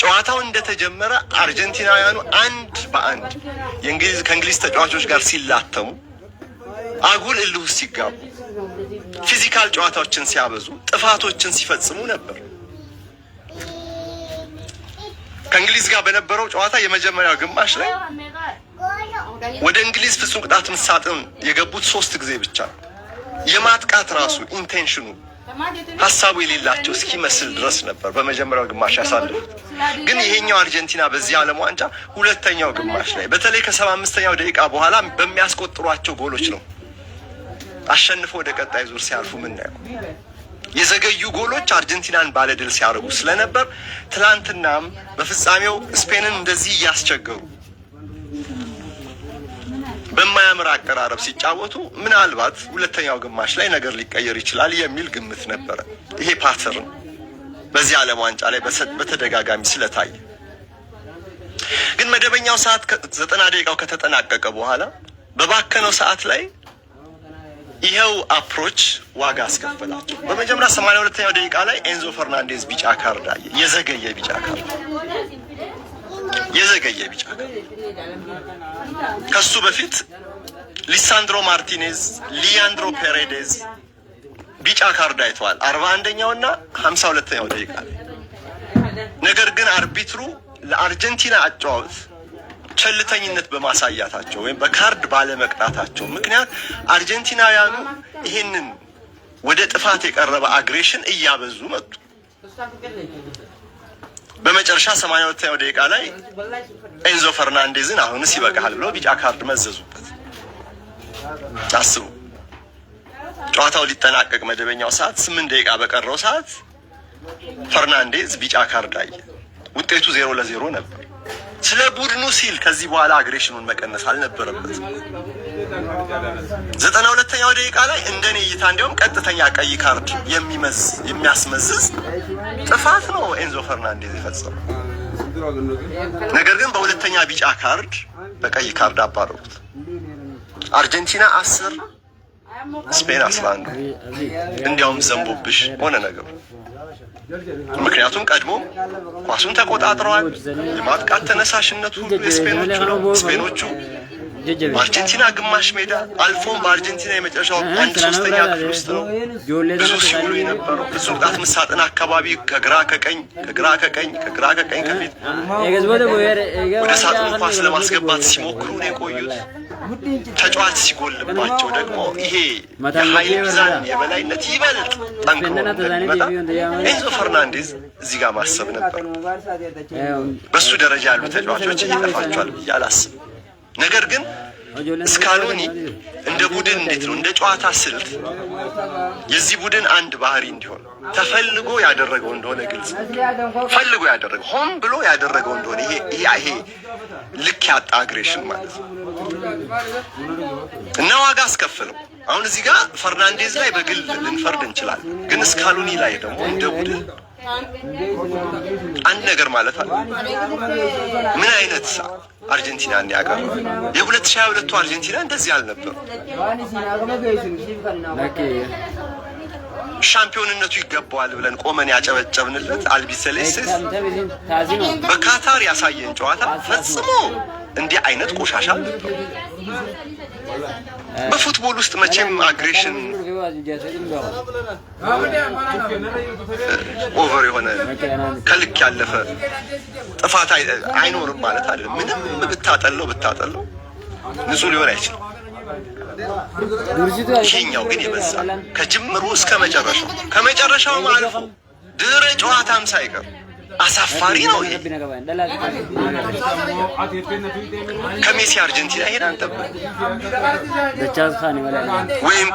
ጨዋታው እንደተጀመረ አርጀንቲናውያኑ አንድ በአንድ ከእንግሊዝ ተጫዋቾች ጋር ሲላተሙ አጉል እልህ ውስጥ ሲጋቡ ፊዚካል ጨዋታዎችን ሲያበዙ ጥፋቶችን ሲፈጽሙ ነበር። ከእንግሊዝ ጋር በነበረው ጨዋታ የመጀመሪያው ግማሽ ላይ ወደ እንግሊዝ ፍጹም ቅጣት ምት ሳጥን የገቡት 3 ጊዜ ብቻ። የማጥቃት ራሱ ኢንቴንሽኑ ሐሳቡ የሌላቸው እስኪመስል ድረስ ነበር በመጀመሪያው ግማሽ ያሳለፉት። ግን ይሄኛው አርጀንቲና በዚህ ዓለም ዋንጫ ሁለተኛው ግማሽ ላይ በተለይ ከ75ኛው ደቂቃ በኋላ በሚያስቆጥሯቸው ጎሎች ነው አሸንፎ ወደ ቀጣይ ዙር ሲያልፉ ምናየው። የዘገዩ ጎሎች አርጀንቲናን ባለድል ሲያርጉ ስለነበር ትላንትናም በፍጻሜው ስፔንን እንደዚህ እያስቸገሩ በማያምር አቀራረብ ሲጫወቱ ምናልባት ሁለተኛው ግማሽ ላይ ነገር ሊቀየር ይችላል የሚል ግምት ነበረ። ይሄ ፓተርን በዚህ ዓለም ዋንጫ ላይ በተደጋጋሚ ስለታየ ግን መደበኛው ሰዓት 90 ደቂቃው ከተጠናቀቀ በኋላ በባከነው ሰዓት ላይ ይሄው አፕሮች ዋጋ አስከፈላቸው። በመጀመሪያ 82ኛው ደቂቃ ላይ ኤንዞ ፈርናንዴዝ ቢጫ ካርድ አየ። የዘገየ ቢጫ ካርድ። ከሱ በፊት ሊሳንድሮ ማርቲኔዝ፣ ሊያንድሮ ፔሬዴዝ ቢጫ ካርድ አይተዋል 41ኛው እና 52ኛው ደቂቃ ላይ። ነገር ግን አርቢትሩ ለአርጀንቲና አጫዋወት ቸልተኝነት በማሳያታቸው ወይም በካርድ ባለመቅጣታቸው ምክንያት አርጀንቲናውያኑ ይሄንን ወደ ጥፋት የቀረበ አግሬሽን እያበዙ መጡ። በመጨረሻ 82ኛው ደቂቃ ላይ ኤንዞ ፈርናንዴዝን አሁንስ ይበቃል ብለው ቢጫ ካርድ መዘዙበት። አስቡ፣ ጨዋታው ሊጠናቀቅ መደበኛው ሰዓት 8 ደቂቃ በቀረው ሰዓት ፈርናንዴዝ ቢጫ ካርድ አየ። ውጤቱ 0-0 ነበር። ስለ ቡድኑ ሲል ከዚህ በኋላ አግሬሽኑን መቀነስ አልነበረበትም። 92ኛው ደቂቃ ላይ እንደኔ እይታ እንዲያውም ቀጥተኛ ቀይ ካርድ የሚያስመዝዝ ጥፋት ነው ኤንዞ ፈርናንዴዝ የፈጸመው። ነገር ግን በሁለተኛ ቢጫ ካርድ በቀይ ካርድ አባረሩት። አርጀንቲና 10 ስፔን 11 እንዲያውም ዘንቦብሽ ሆነ ነገሩ። ምክንያቱም ቀድሞ ኳሱን ተቆጣጥረዋል። የማጥቃት ተነሳሽነቱ የስፔኖቹ ነው። ስፔኖቹ በአርጀንቲና ግማሽ ሜዳ አልፎም በአርጀንቲና የመጨረሻው 1/3 ክፍል ውስጥ ነው ብዙ ሲውሉ የነበረው። ፍጹም ቅጣት ምት ሳጥን አካባቢ ከግራ ከቀኝ ከፊት ወደ ሳጥኑ ኳስ ለማስገባት ሲሞክሩ ነው የቆዩት። ተጫዋች ሲጎልባቸው ደግሞ ይሄ የኃይል ሚዛን የበላይነት ይበልጥ ጠንክሮ እንደሚመጣ ኤንዞ ፈርናንዴዝ እዚህ ጋር ማሰብ ነበር። በሱ ደረጃ ያሉ ተጫዋቾች ይጠፋቸዋል ብዬ አላስብም። ነገር ግን ስካሎኒ እንደ ቡድን እንዴት ነው እንደ ጨዋታ ስልት የዚህ ቡድን አንድ ባህሪ እንዲሆን ተፈልጎ ያደረገው እንደሆነ ግልጽ ፈልጎ ያደረገው ሆን ብሎ ያደረገው እንደሆነ ይሄ ልክ ያጣ አግሬሽን ማለት ነው እና ዋጋ አስከፈለው። አሁን እዚህ ጋር ፈርናንዴዝ ላይ በግል ልንፈርድ እንችላለን፣ ግን ስካሎኒ ላይ ደግሞ እንደ ቡድን አንድ ነገር ማለት አለ። ምን አይነት አርጀንቲና እንያቀር የ2022 አርጀንቲና እንደዚህ አልነበረ። ሻምፒዮንነቱ ይገባዋል ብለን ቆመን ያጨበጨብንለት አልቢሰሌስስ በካታር ያሳየን ጨዋታ ፈጽሞ እንዲህ አይነት ቆሻሻ ነበር። በፉትቦል ውስጥ መቼም አግሬሽን ኦቨር የሆነ ከልክ ያለፈ ጥፋት አይኖርም ማለት አይደለም። ምንም ብታጠለው ንጹህ ሊሆን አይችልም። ይሄኛው ግን ይበዛል ከጅምሩ እስከ መጨረሻው ከመጨረሻው አልፎ ድህረ ጨዋታም ሳይቀር አሳፋሪ ነው። ይሄ ከሜሲ አርጀንቲና ይሄን አንጠብቅ ወይም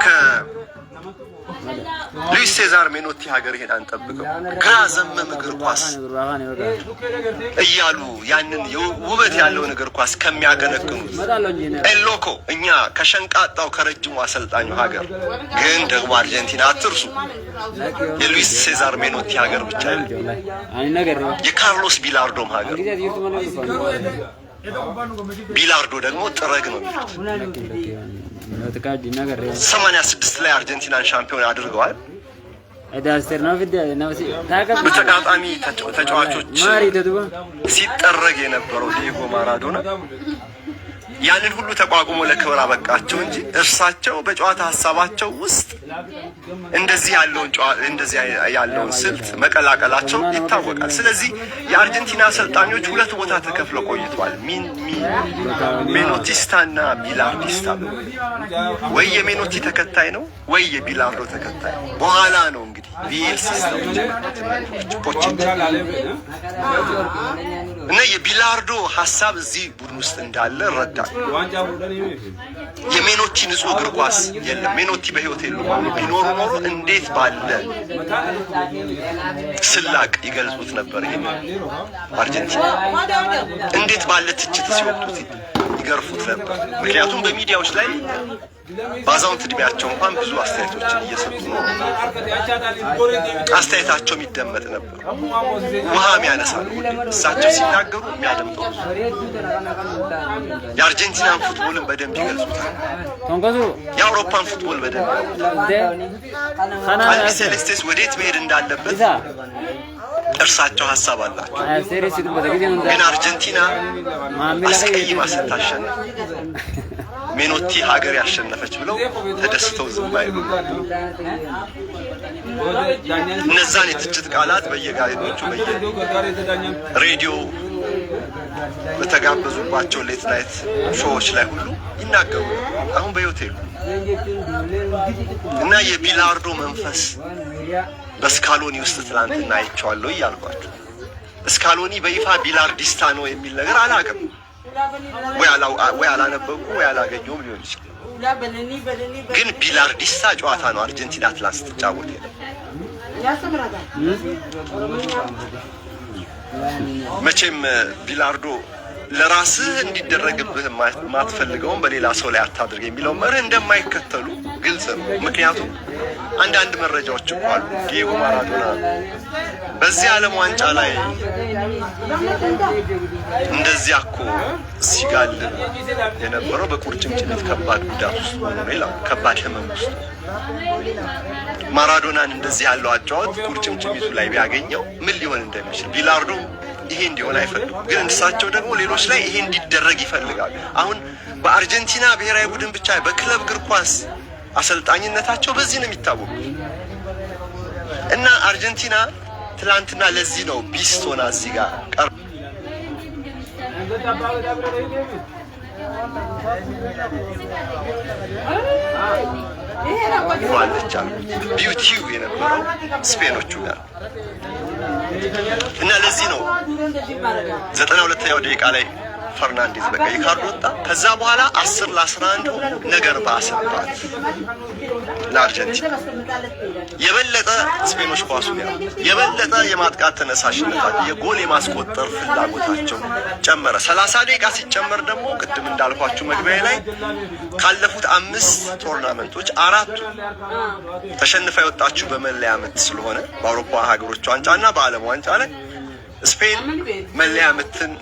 ሉዊስ ሴዛር ሜኖቲ ሀገር ይሄን አንጠብቀው። ግራ ዘመም እግር ኳስ እያሉ ያንን ውበት ያለውን እግር ኳስ ከሚያቀነቅኑት ኤሎኮ እኛ ከሸንቃጣው ከረጅሙ አሰልጣኙ ሀገር ግን ደግሞ አርጀንቲና አትርሱ። የሉዊስ ሴዛር ሜኖቲ ሀገር ብቻ አይደለም፣ የካርሎስ ቢላርዶም ሀገር። ቢላርዶ ደግሞ ጥረግ ነው የሚሉት። 86 ላይ አርጀንቲናን ሻምፒዮን አድርገዋል። በተጋጣሚ ተጫዋቾች ሲጠረግ የነበረው ዲየጎ ማራዶና ያንን ሁሉ ተቋቁሞ ለክብር አበቃቸው እንጂ እርሳቸው በጨዋታ ሀሳባቸው ውስጥ እንደዚህ ያለውን ስልት መቀላቀላቸው ይታወቃል። ስለዚህ የአርጀንቲና አሰልጣኞች ሁለት ቦታ ተከፍለው ቆይተዋል። ሜኖቲስታና ቢላርዲስታ። ወይ የሜኖቲ ተከታይ ነው ወይ የቢላርዶ ተከታይ ነው። በኋላ ነው እንግዲህ ቪኤል ሲስተም እና የቢላርዶ ሀሳብ እዚህ ቡድን ውስጥ እንዳለ ረዳል። የሜኖቲ ንጹህ እግር ኳስ የለም። ሜኖቲ በህይወት የለም። ቢኖር ኖሮ እንዴት ባለ ስላቅ ይገልጹት ነበር። ይሄ አርጀንቲና እንዴት ባለ ትችት ሲወጡት ይገርፉት ነበር። ምክንያቱም በሚዲያዎች ላይ ባዛውንት እድሜያቸው እንኳን ብዙ አስተያየቶችን እየሰጡ ነው። አስተያየታቸው የሚደመጥ ነበር። ውሃም ያነሳሉ። እሳቸው ሲናገሩ የሚያደምጠው የአርጀንቲናን ፉትቦልን በደንብ ይገልጹታል። የአውሮፓን ፉትቦል በደንብ አንድ ሴሌስቴስ ወዴት መሄድ እንዳለበት እርሳቸው ሀሳብ አላቸው። ግን አርጀንቲና አስቀይማ ስታሸንፍ ሜኖቲ ሀገር ያሸነፈች ብለው ተደስተው ዝም አይሉ። እነዛን የትችት ቃላት በየጋዜጦቹ በየሬዲዮ በተጋበዙባቸው ሌት ናይት ሾዎች ላይ ሁሉ ይናገሩ። አሁን በህይወት የሉ እና የቢላርዶ መንፈስ በስካሎኒ ውስጥ ትላንትና አይቼዋለሁ እያልኳቸው። ስካሎኒ በይፋ ቢላርዲስታ ነው የሚል ነገር አላውቅም። ወይ አላነበብኩ ወይ አላገኘሁም ሊሆን ይችላል። ግን ቢላርዲስታ ጨዋታ ነው አርጀንቲና ትላንት ስትጫወት የለም። መቼም ቢላርዶ ለራስህ እንዲደረግብህ ማትፈልገውን በሌላ ሰው ላይ አታድርግ የሚለው መርህ እንደማይከተሉ ግልጽ ነው። ምክንያቱም አንዳንድ መረጃዎች እኮ አሉ። ዲየጎ ማራዶና በዚህ ዓለም ዋንጫ ላይ እንደዚያ እኮ ሲጋልብ የነበረው በቁርጭምጭሚት ከባድ ጉዳት ውስጥ ሆኖ ነው ይላል። ከባድ ህመም ውስጥ ማራዶናን እንደዚህ ያለው አጫዋት ቁርጭምጭሚቱ ላይ ቢያገኘው ምን ሊሆን እንደሚችል ቢላርዶ ይሄ እንዲሆን አይፈልጉም። ግን እሳቸው ደግሞ ሌሎች ላይ ይሄ እንዲደረግ ይፈልጋሉ። አሁን በአርጀንቲና ብሔራዊ ቡድን ብቻ በክለብ እግር ኳስ አሰልጣኝነታቸው በዚህ ነው የሚታወቁት። እና አርጀንቲና ትላንትና ለዚህ ነው ቢስቶና እዚህ ጋር ዋለቻ ቢዩቲው የነበረው ስፔኖቹ ጋር እና ለዚህ ነው 92ኛው ደቂቃ ላይ ፈርናንዴዝ በቀይ ካርድ ወጣ። ከዛ በኋላ 10-11 ነገር ባሰባት ለአርጀንቲና። የበለጠ ስፔኖች ኳሱ የበለጠ የማጥቃት ተነሳሽነታቸው የጎል የማስቆጠር ፍላጎታቸው ጨመረ። 30 ደቂቃ ሲጨመር ደግሞ ቅድም እንዳልኳችሁ መግቢያ ላይ ካለፉት 5 ቶርናመንቶች 4ቱ ተሸንፋ የወጣችሁ በመለያ ምት ስለሆነ በአውሮፓ ሀገሮች ዋንጫና በዓለም ዋንጫ ላይ ስፔን መለያ ምትን